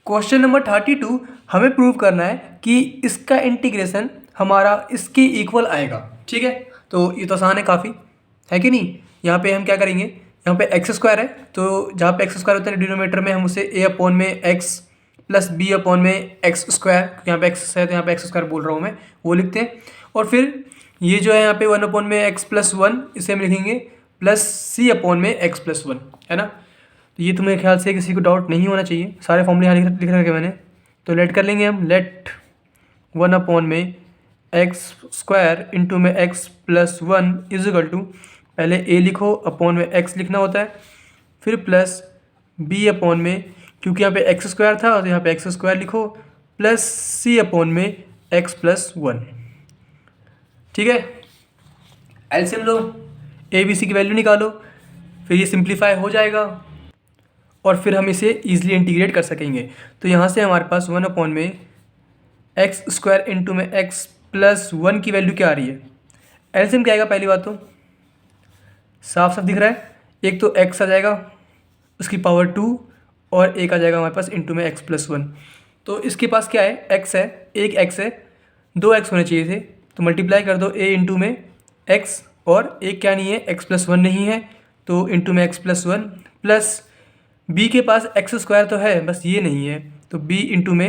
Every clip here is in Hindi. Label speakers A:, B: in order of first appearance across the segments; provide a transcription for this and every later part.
A: क्वेश्चन नंबर 32 हमें प्रूव करना है कि इसका इंटीग्रेशन हमारा इसके इक्वल आएगा। ठीक है, तो ये तो आसान है काफ़ी, है कि नहीं। यहाँ पे हम क्या करेंगे, यहाँ पे एक्स स्क्वायर है, तो जहाँ पे एक्स स्क्वायर होता है डिनोमिनेटर में हम उसे ए अपॉन में एक्स प्लस बी अपॉन में एक्स स्क्वायर, यहाँ पे एक्स है तो यहाँ पे एक्स स्क्वायर बोल रहा हूँ मैं, वो लिखते हैं। और फिर ये जो है यहाँ पे वन अपॉन में एक्स प्लस वन, इसे हम लिखेंगे प्लस सी अपॉन में एक्स प्लस वन, है ना। तो ये तुम्हें ख्याल से किसी को डाउट नहीं होना चाहिए, सारे फॉर्मूले यहाँ लिख रखे मैंने। तो लेट कर लेंगे हम, लेट वन अपॉन में एक्स स्क्वायर इंटू में x plus one is equal to, पहले ए लिखो, अपॉन में एक्स लिखना होता है, फिर प्लस बी अपॉन में, क्योंकि यहाँ पे एक्स स्क्वायर था तो यहाँ पे एक्स स्क्वायर लिखो, प्लस सी अपॉन में एक्स प्लस वन। ठीक है, LCM low, A B C की वैल्यू निकालो, फिर ये सिंप्लीफाई हो जाएगा और फिर हम इसे ईजिली इंटीग्रेट कर सकेंगे। तो यहाँ से हमारे पास वन अपॉन में एक्स स्क्वायर इंटू में एक्स प्लस वन की वैल्यू क्या आ रही है। एलसीएम क्या आएगा, पहली बात तो साफ साफ दिख रहा है, एक तो एक्स आ जाएगा उसकी पावर टू और एक आ जाएगा हमारे पास इंटू में एक्स प्लस वन। तो इसके पास क्या है, एक्स है, एक एक्स है, दो एक्स होने चाहिए थे, तो मल्टीप्लाई कर दो ए इंटू में एक्स, और एक क्या नहीं है, एक्स प्लस वन नहीं है, तो इंटू में x plus one, plus B के पास एक्स स्क्वायर तो है, बस ये नहीं है, तो बी इंटू में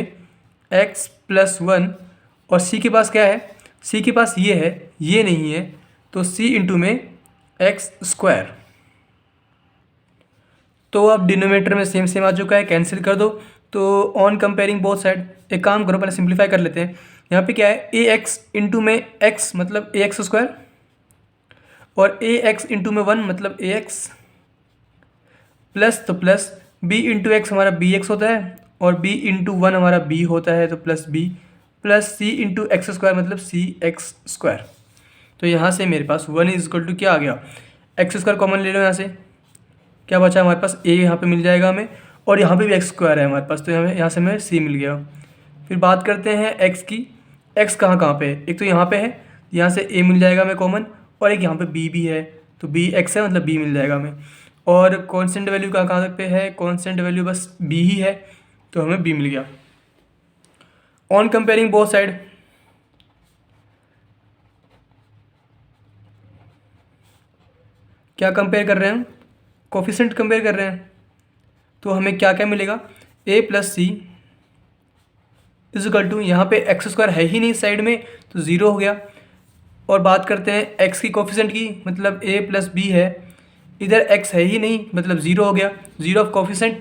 A: एक्स प्लस वन, और सी के पास क्या है, सी के पास ये है, ये नहीं है, तो सी इंटू में एक्स स्क्वायर। तो अब डिनोमिनेटर में सेम सेम आ चुका है, कैंसिल कर दो। तो ऑन कंपेयरिंग बोथ साइड, एक काम करो पहले सिंप्लीफाई कर लेते हैं। यहाँ पे क्या है, ए एक्स इंटू में एक्स मतलब ए एक्स स्क्वायर, और ए एक्स इंटू में वन मतलब ए एक्स, प्लस तो प्लस बी इंटू एक्स हमारा बी एक्स होता है, और बी इंटू वन हमारा बी होता है, तो प्लस बी, प्लस सी इंटू एक्स स्क्वायर मतलब सी एक्स स्क्वायर। तो यहाँ से मेरे पास वन इज इक्वल टू क्या आ गया, एक्स स्क्वायर कॉमन ले लो, यहाँ से क्या बचा हमारे पास, ए यहाँ पे मिल जाएगा हमें, और यहाँ पे भी एक्स स्क्वायर है हमारे पास, तो यहाँ से हमें सी मिल गया। फिर बात करते हैं एक्स की, एक्स कहाँ कहाँ पे है, एक तो यहाँ पे है, यहाँ से ए मिल जाएगा हमें कॉमन, और एक यहाँ पे बी भी है, तो बी एक्स है मतलब बी मिल जाएगा हमें। और कांस्टेंट वैल्यू कहाँ कहाँ पे है, कांस्टेंट वैल्यू बस बी ही है, तो हमें बी मिल गया। ऑन कंपेयरिंग बोथ साइड, क्या कंपेयर कर रहे हैं हम, कोफिशिएंट कंपेयर कर रहे हैं, तो हमें क्या क्या मिलेगा, A plus C is equal to, यहाँ पे एक्स स्क्वायर है ही नहीं साइड में, तो ज़ीरो हो गया। और बात करते हैं एक्स की कोफिशिएंट की, मतलब ए प्लस बी है, इधर एक्स है ही नहीं मतलब ज़ीरो हो गया, ज़ीरो ऑफ कोफिशिएंट,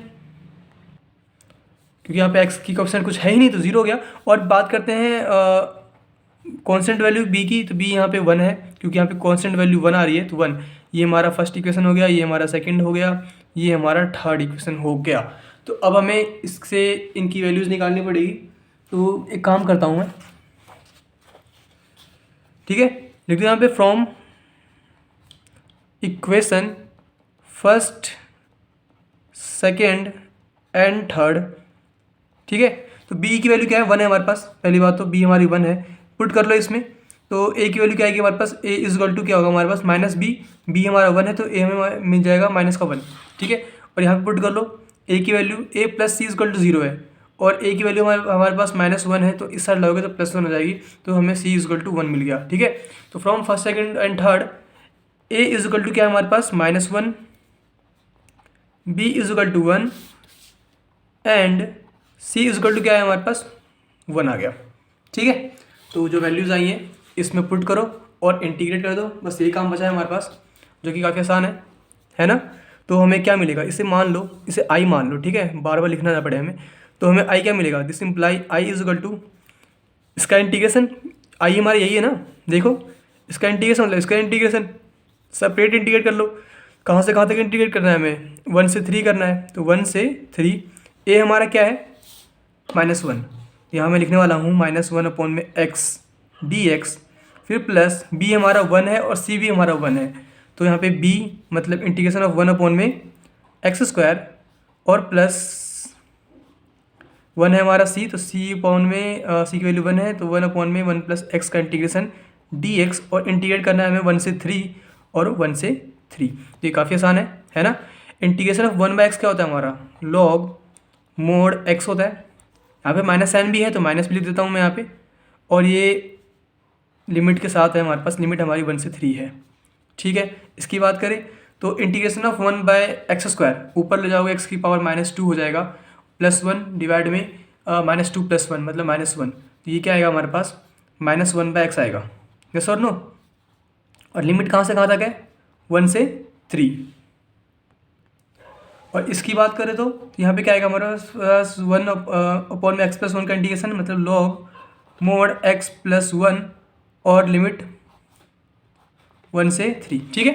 A: क्योंकि यहाँ पे एक्स की कोफिशिएंट कुछ है ही नहीं तो ज़ीरो हो गया। और बात करते हैं कांस्टेंट वैल्यू बी की, तो बी यहाँ पे वन है, क्योंकि यहाँ पे कांस्टेंट वैल्यू वन आ रही है, तो वन, ये हमारा फर्स्ट इक्वेशन हो गया, ये हमारा सेकंड हो गया, ये हमारा थर्ड इक्वेशन हो गया। तो अब हमें इससे इनकी वैल्यूज़ निकालनी पड़ेगी। तो एक काम करता हूँ मैं, ठीक है, लिख दो यहाँ पे from equation first second and third. ठीक है, तो बी की वैल्यू क्या है, वन है हमारे पास, पहली बात तो बी हमारी वन है, पुट कर लो इसमें। तो ए की वैल्यू क्या आएगी हमारे पास, ए इज इक्वल टू क्या होगा हमारे पास माइनस बी, बी हमारा वन है तो ए हमें मिल जाएगा माइनस का वन। ठीक है, और यहाँ पे पुट कर लो ए की value, A plus C is equal to zero है, और ए की वैल्यू हमारे पास माइनस वन है, तो इस साइड लाओगे तो प्लस वन हो जाएगी, तो हमें C is equal to one मिल गया। ठीक है, तो from first second and third, A is equal to क्या है हमारे पास minus one, B is equal to one, and C is equal to क्या है हमारे पास वन आ गया। ठीक है, तो जो वैल्यूज़ आई हैं इसमें पुट करो और इंटीग्रेट कर दो, बस ये काम बचा है हमारे पास, जो कि काफ़ी आसान है ना। तो हमें क्या मिलेगा, इसे मान लो, इसे आई मान लो, ठीक है, बार बार लिखना ना पड़े हमें। तो हमें आई क्या मिलेगा, this imply I is equal to, इसका इंटीग्रेशन, आई हमारी यही है ना, देखो इसका इंटीग्रेशन मतलब इसका इंटीग्रेशन, सेपरेट इंटीग्रेट कर लो, कहाँ से कहाँ तक इंटीग्रेट करना है हमें, वन से थ्री करना है, तो वन से थ्री, ए हमारा क्या है माइनस वन, यहाँ मैं लिखने वाला हूँ माइनस वन अपॉन में एक्स डी एक्स, फिर प्लस बी हमारा वन है और सी भी हमारा वन है, तो यहाँ पे बी मतलब इंटीग्रेशन ऑफ वन अपॉन में एक्स स्क्वायर, और प्लस वन है हमारा सी, तो सी अपॉन में सी की वैल्यू वन है, तो वन अपॉन में वन प्लस एक्स का इंटीग्रेशन डी एक्स, और इंटीग्रेट करना है हमें वन से थ्री और वन से थ्री। तो ये काफ़ी आसान है ना। Integration of one by x क्या होता है हमारा, लॉग मोड एक्स होता है। यहाँ पे माइनस साइन भी है तो माइनस भी लिख देता हूँ मैं यहाँ पे, और ये लिमिट के साथ है हमारे पास, लिमिट हमारी 1 से 3 है। ठीक है, इसकी बात करें तो इंटीग्रेशन ऑफ 1/x², ऊपर ले जाओगे x की पावर -2 हो जाएगा, +1 डिवाइड में -2 + 1 मतलब -1, तो ये क्या आएगा हमारे पास -1/x आएगा। यस और नो? और लिमिट कहाँ से कहाँ तक है? 1 से 3। और इसकी बात करें तो यहाँ पे क्या आएगा हमारे पास 1/x+1 का इंटीग्रेशन मतलब लॉग मोड x + 1 और लिमिट 1 से 3। ठीक है,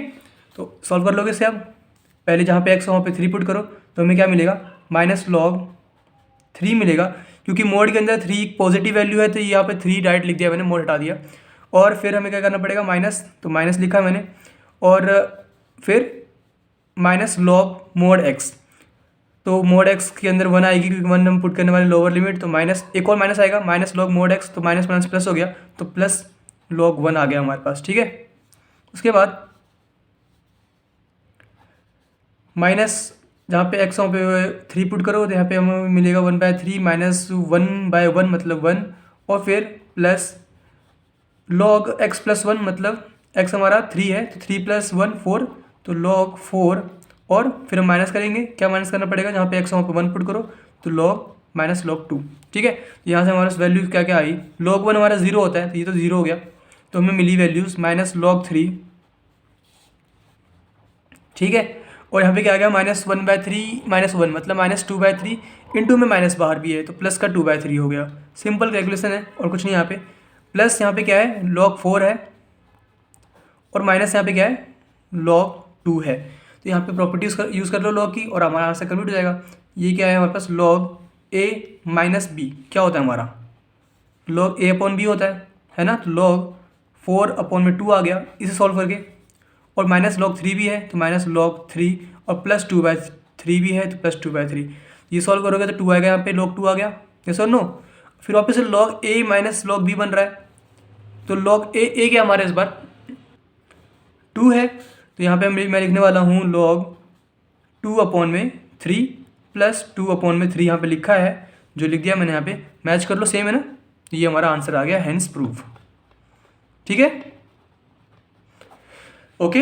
A: तो सॉल्व कर लोगे इसे आप। पहले जहाँ पे x वहाँ पे 3 पुट करो तो हमें क्या मिलेगा -log 3 मिलेगा, क्योंकि मोड के अंदर 3 पॉजिटिव वैल्यू है तो यहाँ पे 3 डायरेक्ट लिख दिया मैंने, मोड हटा दिया। और फिर हमें क्या करना पड़ेगा माइनस, तो माइनस लिखा मैंने, और फिर -log मोड x, तो मोड x के अंदर 1 आएगी क्योंकि 1 हम पुट करने वाले लोअर लिमिट, तो माइनस एक और माइनस आएगा -log मोड x, तो माइनस माइनस प्लस हो गया तो +log 1 आ गया हमारे पास। ठीक है, उसके बाद माइनस जहाँ पे x वहाँ पे 3 पुट करो तो यहाँ पे हमें मिलेगा 1/3 -1/1 मतलब 1, और फिर प्लस log x + 1 मतलब x हमारा 3 है तो 3 + 1 4, तो log 4, और फिर हम माइनस करेंगे, क्या माइनस करना पड़ेगा, जहाँ पे x वहाँ पे 1 पुट करो तो log -log 2। ठीक है, तो यहाँ से हमारे वैल्यूज क्या क्या आई, log 1 हमारा 0 होता है तो ये तो 0 हो गया, तो हमें मिली वैल्यूज़ -log 3। ठीक है, और यहाँ पे क्या आ गया -1/3 -1 मतलब -2/3, इंटू में माइनस बाहर भी है तो प्लस का 2/3 हो गया। सिंपल कैलकुलेशन है और कुछ नहीं। यहाँ पे प्लस यहाँ पे क्या है log 4 है, और माइनस यहाँ पे क्या है log 2 है, तो यहाँ पे प्रॉपर्टीज यूज़ कर लो log की और हमारा आंसर कन्वर्ट हो जाएगा। ये क्या है हमारे पास log a - b क्या होता है हमारा log a/b होता है ना, तो log 4/2 आ गया इसे सॉल्व करके, और -log 3 भी है तो -log 3, और +2/3 भी है तो +2/3, ये सॉल्व करोगे तो 2 आएगा, यहाँ पे log 2 आ गया। यस और नो? फिर वापस से log a - log b बन रहा है, तो log a क्या हमारे इस बार 2 है, तो यहाँ पे मैं लिखने वाला हूँ log 2/3 + 2/3 यहाँ पे लिखा है, जो लिख दिया मैंने यहाँ पे, मैच कर लो, सेम है ना, ये हमारा आंसर आ गया, हेंस प्रूफ। ठीक है, ओके।